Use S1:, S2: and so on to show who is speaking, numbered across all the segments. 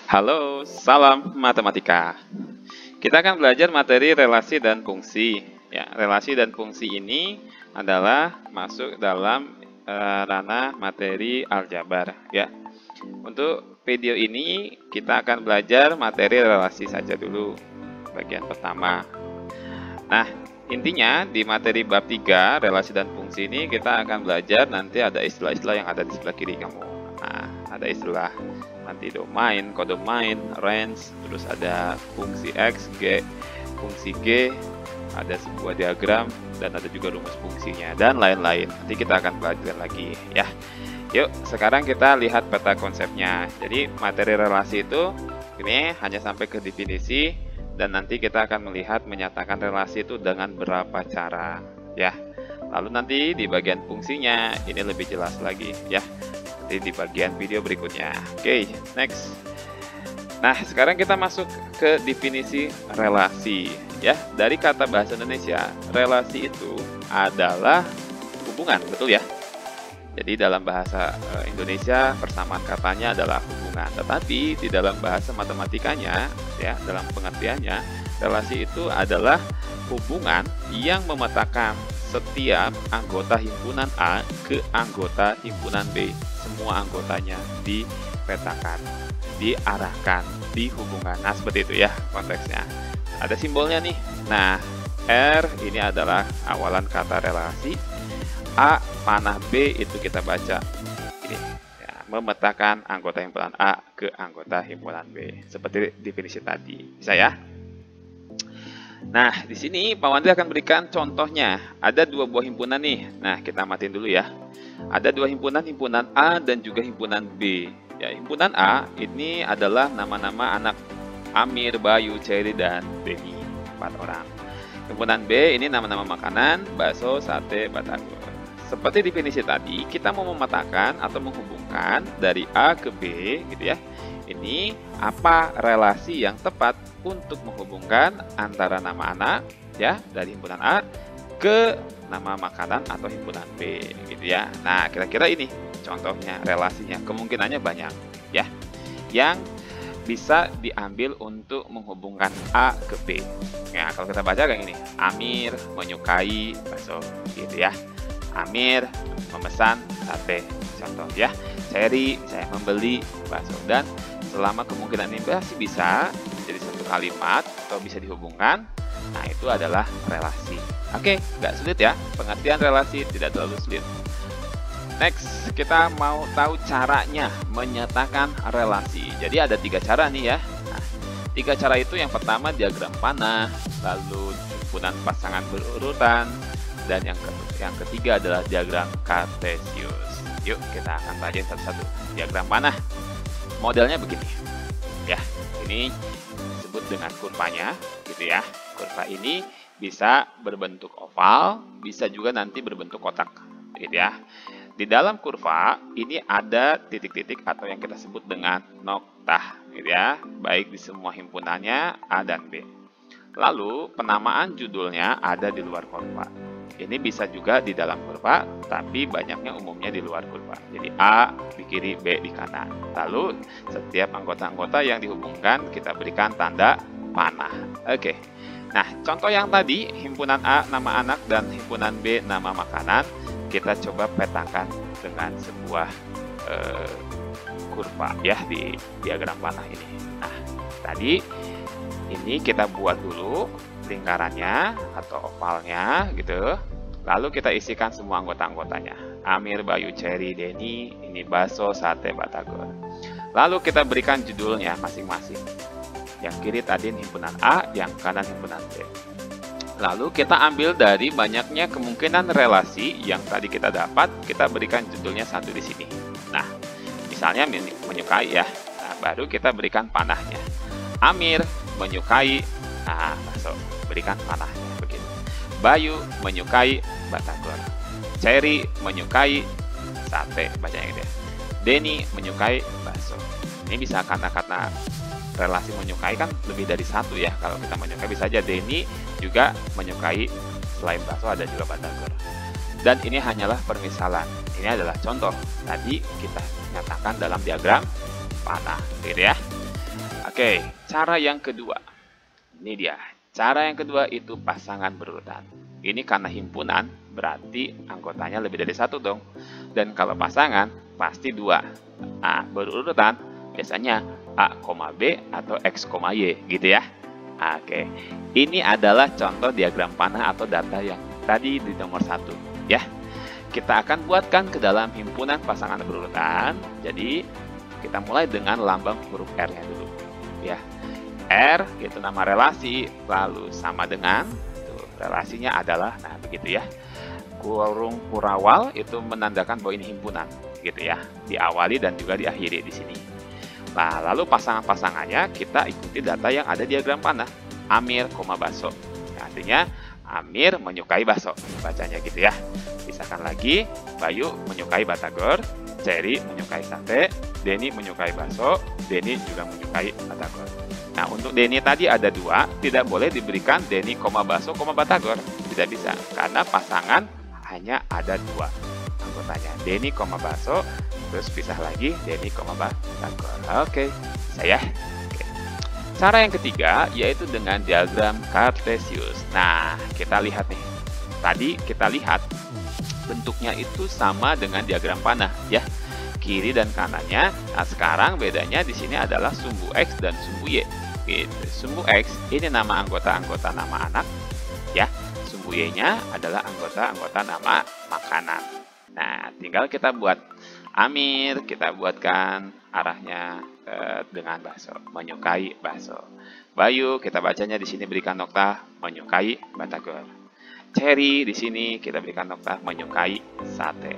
S1: Halo, salam matematika. Kita akan belajar materi relasi dan fungsi. Ya, relasi dan fungsi ini adalah masuk dalam ranah materi aljabar. Ya, untuk video ini kita akan belajar materi relasi saja dulu, bagian pertama. Nah, intinya di materi bab 3 relasi dan fungsi ini kita akan belajar nanti ada istilah-istilah yang ada di sebelah kiri kamu. Nah, ada istilah nanti domain, kodomain, range, terus ada fungsi X, G, fungsi G, ada sebuah diagram, dan ada juga rumus fungsinya, dan lain-lain. Nanti kita akan belajar lagi ya. Yuk, sekarang kita lihat peta konsepnya. Jadi materi relasi itu ini hanya sampai ke definisi, dan nanti kita akan melihat menyatakan relasi itu dengan berapa cara ya. Lalu nanti di bagian fungsinya ini lebih jelas lagi ya, di bagian video berikutnya. Oke, next. Nah, sekarang kita masuk ke definisi relasi ya. Dari kata bahasa Indonesia, relasi itu adalah hubungan, betul ya? Jadi dalam bahasa Indonesia persamaan katanya adalah hubungan. Tetapi di dalam bahasa matematikanya ya, dalam pengertiannya, relasi itu adalah hubungan yang memetakan setiap anggota himpunan A ke anggota himpunan B. Semua anggotanya dipetakan, diarahkan, dihubungkan. Nah, seperti itu ya konteksnya. Ada simbolnya nih. Nah, R ini adalah awalan kata relasi. A panah B itu kita baca ini ya, memetakan anggota himpunan A ke anggota himpunan B. Seperti definisi tadi. Bisa ya? Nah, di sini Pak Wandri akan berikan contohnya. Ada dua buah himpunan nih. Nah, kita matiin dulu ya. Ada dua himpunan, himpunan A dan juga himpunan B. Ya, himpunan A ini adalah nama-nama anak Amir, Bayu, Cherry, dan Denny. 4 orang. Himpunan B ini nama-nama makanan, bakso, sate, batagor. Seperti definisi tadi, kita mau memetakan atau menghubungkan dari A ke B, gitu ya. Ini apa relasi yang tepat untuk menghubungkan antara nama anak ya dari himpunan A ke nama makanan atau himpunan B, gitu ya. Nah, kira-kira ini contohnya relasinya, kemungkinannya banyak ya, yang bisa diambil untuk menghubungkan A ke B. Nah, kalau kita baca kayak gini, Amir menyukai bakso, gitu ya. Amir memesan sate, contoh ya. Cherry saya membeli bakso, dan selama kemungkinan ini masih bisa jadi satu kalimat atau bisa dihubungkan, nah itu adalah relasi. Oke, nggak sulit ya, pengertian relasi tidak terlalu sulit. Next, kita mau tahu caranya menyatakan relasi. Jadi ada 3 cara nih ya. Nah, 3 cara itu yang pertama diagram panah, lalu himpunan pasangan berurutan, dan yang ketiga adalah diagram kartesius. Yuk, kita akan baca satu-satu. Diagram panah, modelnya begini. Ya, ini disebut dengan kurvanya, gitu ya. Kurva ini bisa berbentuk oval, bisa juga nanti berbentuk kotak, gitu ya. Di dalam kurva ini ada titik-titik atau yang kita sebut dengan noktah, gitu ya. Baik di semua himpunannya A dan B. Lalu penamaan judulnya ada di luar kurva. Ini bisa juga di dalam kurva, tapi banyaknya umumnya di luar kurva. Jadi A di kiri, B di kanan. Lalu setiap anggota-anggota yang dihubungkan kita berikan tanda panah. Oke. Nah, contoh yang tadi, himpunan A nama anak dan himpunan B nama makanan, kita coba petakan dengan sebuah kurva ya di diagram panah ini. Nah, tadi ini kita buat dulu lingkarannya atau ovalnya gitu. Lalu kita isikan semua anggota-anggotanya. Amir, Bayu, Cherry, Denny, ini bakso, sate, batagor. Lalu kita berikan judulnya masing-masing. Yang kiri tadi himpunan A, yang kanan himpunan B. Lalu kita ambil dari banyaknya kemungkinan relasi yang tadi kita dapat, kita berikan judulnya satu di sini. Nah, misalnya menyukai ya. Nah, baru kita berikan panahnya. Amir menyukai, nah bakso, berikan panahnya begitu. Bayu menyukai batagor. Cherry menyukai sate, bacanya gitu ya. Denny menyukai bakso. Ini bisa kata-kata relasi menyukai kan lebih dari satu ya. Kalau kita menyukai bisa aja Denny juga menyukai, selain bakso ada juga batagor. Dan ini hanyalah permisalan. Ini adalah contoh. Tadi kita nyatakan dalam diagram panah, gitu ya. Oke, cara yang kedua. Ini dia. Cara yang kedua itu pasangan berurutan. Ini karena himpunan, berarti anggotanya lebih dari satu dong. Dan kalau pasangan, pasti dua. Nah, berurutan, biasanya A, B atau X, Y, gitu ya. Oke, ini adalah contoh diagram panah atau data yang tadi di nomor 1, ya. Kita akan buatkan ke dalam himpunan pasangan berurutan. Jadi, kita mulai dengan lambang huruf R-nya dulu, ya. R itu nama relasi, lalu sama dengan relasinya adalah, nah begitu ya. Kurung kurawal itu menandakan bahwa ini himpunan, gitu ya. Diawali dan juga diakhiri di sini. Nah, lalu pasangan-pasangannya kita ikuti data yang ada di diagram panah. Amir, baso. Nah, artinya Amir menyukai baso, bacanya gitu ya. Pisahkan lagi, Bayu menyukai batagor, Cherry menyukai sate, Denny menyukai baso, Denny juga menyukai batagor. Nah, untuk Denny tadi ada 2, tidak boleh diberikan Denny, baso, batagor. Tidak bisa, karena pasangan hanya ada 2 anggotanya. Denny, baso, terus pisah lagi Denny, batagor. Oke, saya. Oke. Cara yang ketiga yaitu dengan diagram Cartesius. Nah, kita lihat nih. Tadi kita lihat bentuknya itu sama dengan diagram panah, ya. Kiri dan kanannya. Nah, sekarang bedanya di sini adalah sumbu X dan sumbu Y. Gitu. Sumbu X ini nama anggota-anggota nama anak, ya. Sumbu Y-nya adalah anggota-anggota nama makanan. Nah, tinggal kita buat Amir, kita buatkan arahnya dengan baso, menyukai baso. Bayu, kita bacanya di sini berikan nokta menyukai batagor. Cherry di sini kita berikan nokta menyukai sate.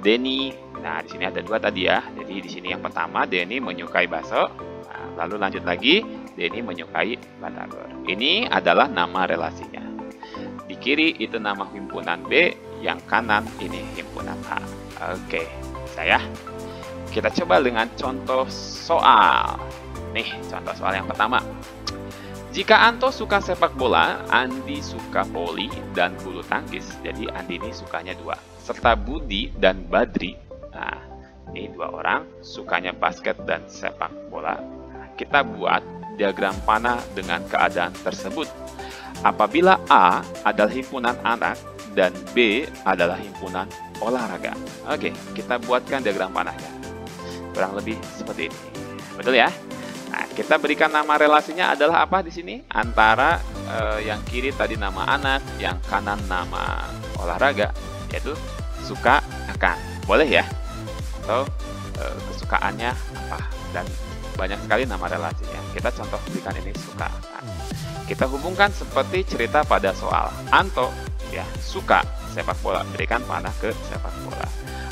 S1: Denny, nah di sini ada 2 tadi ya. Jadi di sini yang pertama Denny menyukai baso. Nah, lalu lanjut lagi Denny menyukai batagor. Ini adalah nama relasinya. Di kiri itu nama himpunan B, yang kanan ini himpunan A. Oke, saya. Kita coba dengan contoh soal. Nih, contoh soal yang pertama. Jika Anto suka sepak bola, Andi suka voli dan bulu tangkis. Jadi Andi ini sukanya 2. Serta Budi dan Badri. Nah, ini 2 orang sukanya basket dan sepak bola. Nah, kita buat diagram panah dengan keadaan tersebut. Apabila A adalah himpunan anak dan B adalah himpunan olahraga. Oke, kita buatkan diagram panahnya. Kurang lebih seperti ini. Betul ya? Nah, kita berikan nama relasinya adalah apa di sini? Antara yang kiri tadi nama anak, yang kanan nama olahraga, yaitu suka akan. Boleh ya? Atau kesukaannya apa? Dan banyak sekali nama relasinya. Kita contoh berikan ini suka akan. Kita hubungkan seperti cerita pada soal. Anto ya suka sepak bola, berikan panah ke sepak bola.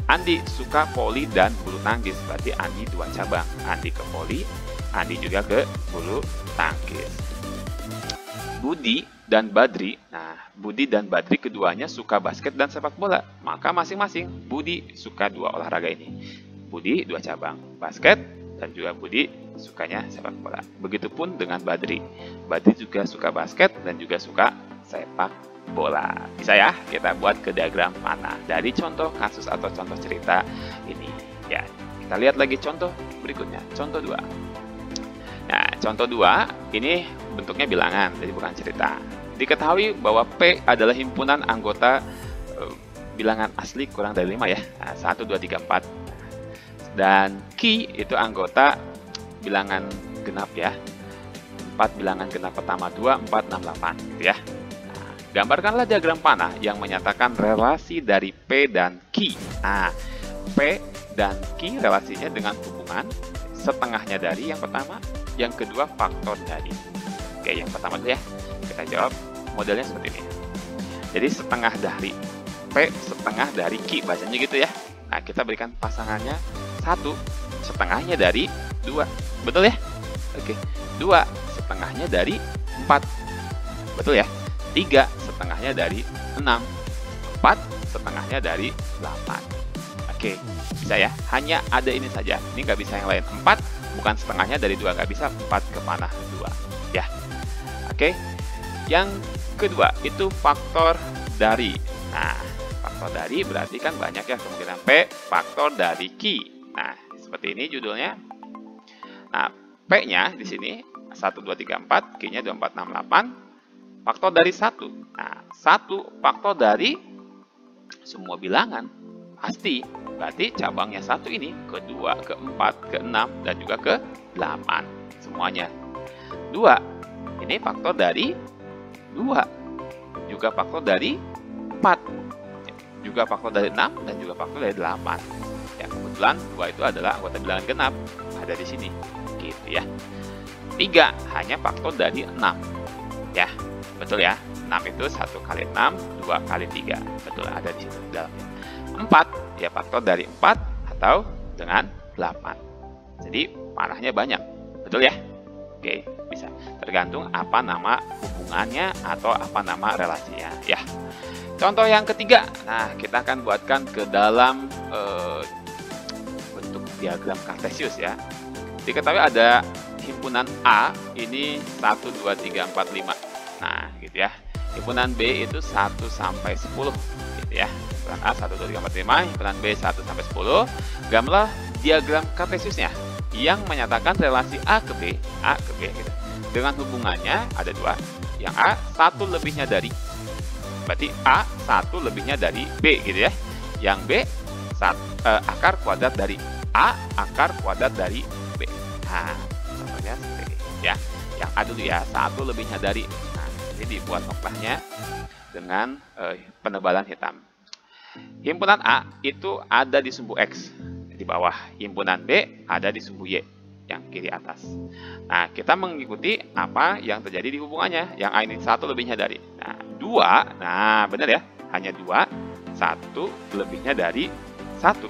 S1: Andi suka voli dan bulu tangkis, berarti Andi 2 cabang. Andi ke voli, Andi juga ke bulu tangkis. Budi dan Badri, nah Budi dan Badri keduanya suka basket dan sepak bola. Maka masing-masing Budi suka 2 olahraga ini. Budi 2 cabang, basket dan juga Budi sukanya sepak bola. Begitupun dengan Badri. Badri juga suka basket dan juga suka sepak bola. Bisa ya kita buat ke diagram panah dari contoh kasus atau contoh cerita ini. Ya, kita lihat lagi contoh berikutnya. Contoh 2. Nah, contoh 2 ini bentuknya bilangan, jadi bukan cerita. Diketahui bahwa P adalah himpunan anggota bilangan asli kurang dari 5 ya. Nah, 1, 2, 3, 4. Dan Q itu anggota bilangan genap ya. 4 bilangan genap pertama 2, 4, 6, 8 gitu ya. Nah, gambarkanlah diagram panah yang menyatakan relasi dari P dan Q. Nah, P dan Q relasinya dengan hubungan setengahnya dari yang pertama, yang kedua faktor dari. Oke, yang pertama dulu ya. Kita jawab modelnya seperti ini. Jadi setengah dari P, setengah dari Q, bacanya gitu ya. Nah, kita berikan pasangannya 1, setengahnya dari 2. Betul ya? Oke. 2, setengahnya dari 4. Betul ya? 3, setengahnya dari 6. 4, setengahnya dari 8. Oke, bisa ya? Hanya ada ini saja. Ini nggak bisa yang lain. 4, bukan setengahnya dari 2. Nggak bisa 4 ke panah 2. Ya. Oke. Yang kedua, itu faktor dari. Nah, faktor dari berarti kan banyak ya kemungkinan P faktor dari Q. Nah, seperti ini judulnya. Nah, P-nya di sini 1, 2, 3, 4, Q-nya 2, 4, 6, 8. Faktor dari 1. Nah, 1 faktor dari semua bilangan. Pasti. Berarti cabangnya 1 ini ke 2, ke 4, ke 6, dan juga ke 8. Semuanya. 2. Ini faktor dari 2. Juga faktor dari 4. Juga faktor dari 6, dan juga faktor dari 8. Ya, kebetulan 2 itu adalah anggota bilangan genap. Ada di sini. Gitu ya. 3 hanya faktor dari 6. Ya, betul ya. 6 itu 1 kali 6, 2 kali 3. Betul, ada di situ dalamnya. 4 ya faktor dari 4 atau dengan 8. Jadi panahnya banyak. Betul ya? Oke, bisa. Tergantung apa nama hubungannya atau apa nama relasinya ya. Contoh yang ketiga. Nah, kita akan buatkan ke dalam bentuk diagram kartesius ya. Diketahui ada himpunan A ini 1, 2, 3, 4, 5. Nah, gitu ya. Himpunan B itu 1 sampai 10 gitu ya. Himpunan A 1, 2, 3, 4, 5, himpunan B 1 sampai 10. Gambarlah diagram kartesiusnya yang menyatakan relasi A ke B gitu. Dengan hubungannya ada 2. Yang A 1 lebihnya dari. Berarti A 1 lebihnya dari B gitu ya. Yang B akar kuadrat dari A akar kuadrat dari B. Nah, contohnya seperti ini ya. Yang A dulu ya, 1 lebihnya dari. Nah, ini dibuat noktahnya dengan penebalan hitam. Himpunan A itu ada di sumbu X di bawah. Himpunan B ada di sumbu Y yang kiri atas. Nah, kita mengikuti apa yang terjadi di hubungannya. Yang A ini 1 lebihnya dari. Nah, 2. Nah, benar ya. Hanya 2. 1 lebihnya dari 1.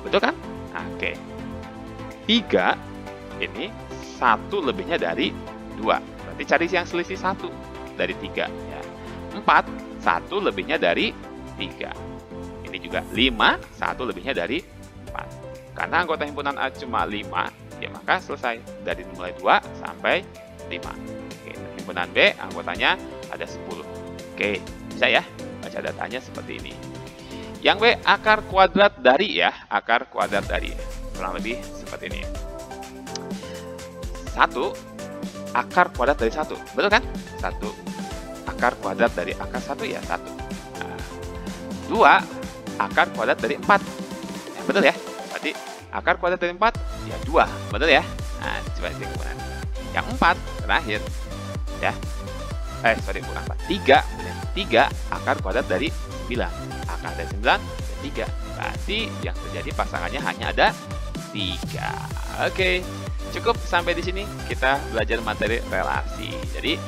S1: Betul kan? Nah, oke. 3 ini 1 lebihnya dari 2. Berarti cari yang selisih 1 dari 3 ya. 4 1 lebihnya dari 3. Ini juga 5 1 lebihnya dari 4. Karena anggota himpunan A cuma 5, ya maka selesai dari mulai 2 sampai 5. Oke, himpunan B anggotanya ada 10. Oke, bisa ya baca datanya seperti ini. Yang B akar kuadrat dari ya, akar kuadrat dari. Kurang lebih seperti ini. 1 akar kuadrat dari 1. Betul kan? 1 akar kuadrat dari akar 1 ya 1. Nah, 2 akar kuadrat dari 4. Ya, betul ya? Berarti akar kuadrat dari 4 ya 2. Betul ya? Nah, coba cek kemudian. Yang 4 terakhir ya. Bukan 4. 3 akar kuadrat dari 9. Akar dari 9 3. Berarti yang terjadi pasangannya hanya ada 3. Oke. Cukup sampai di sini kita belajar materi relasi. Jadi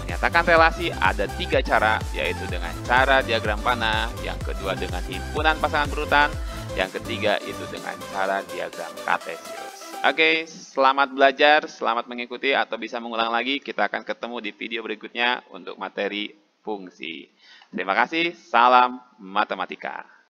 S1: menyatakan relasi ada 3 cara, yaitu dengan cara diagram panah, yang kedua dengan himpunan pasangan berurutan, yang ketiga itu dengan cara diagram kartesius. Oke, selamat belajar, selamat mengikuti atau bisa mengulang lagi. Kita akan ketemu di video berikutnya untuk materi fungsi. Terima kasih, salam matematika.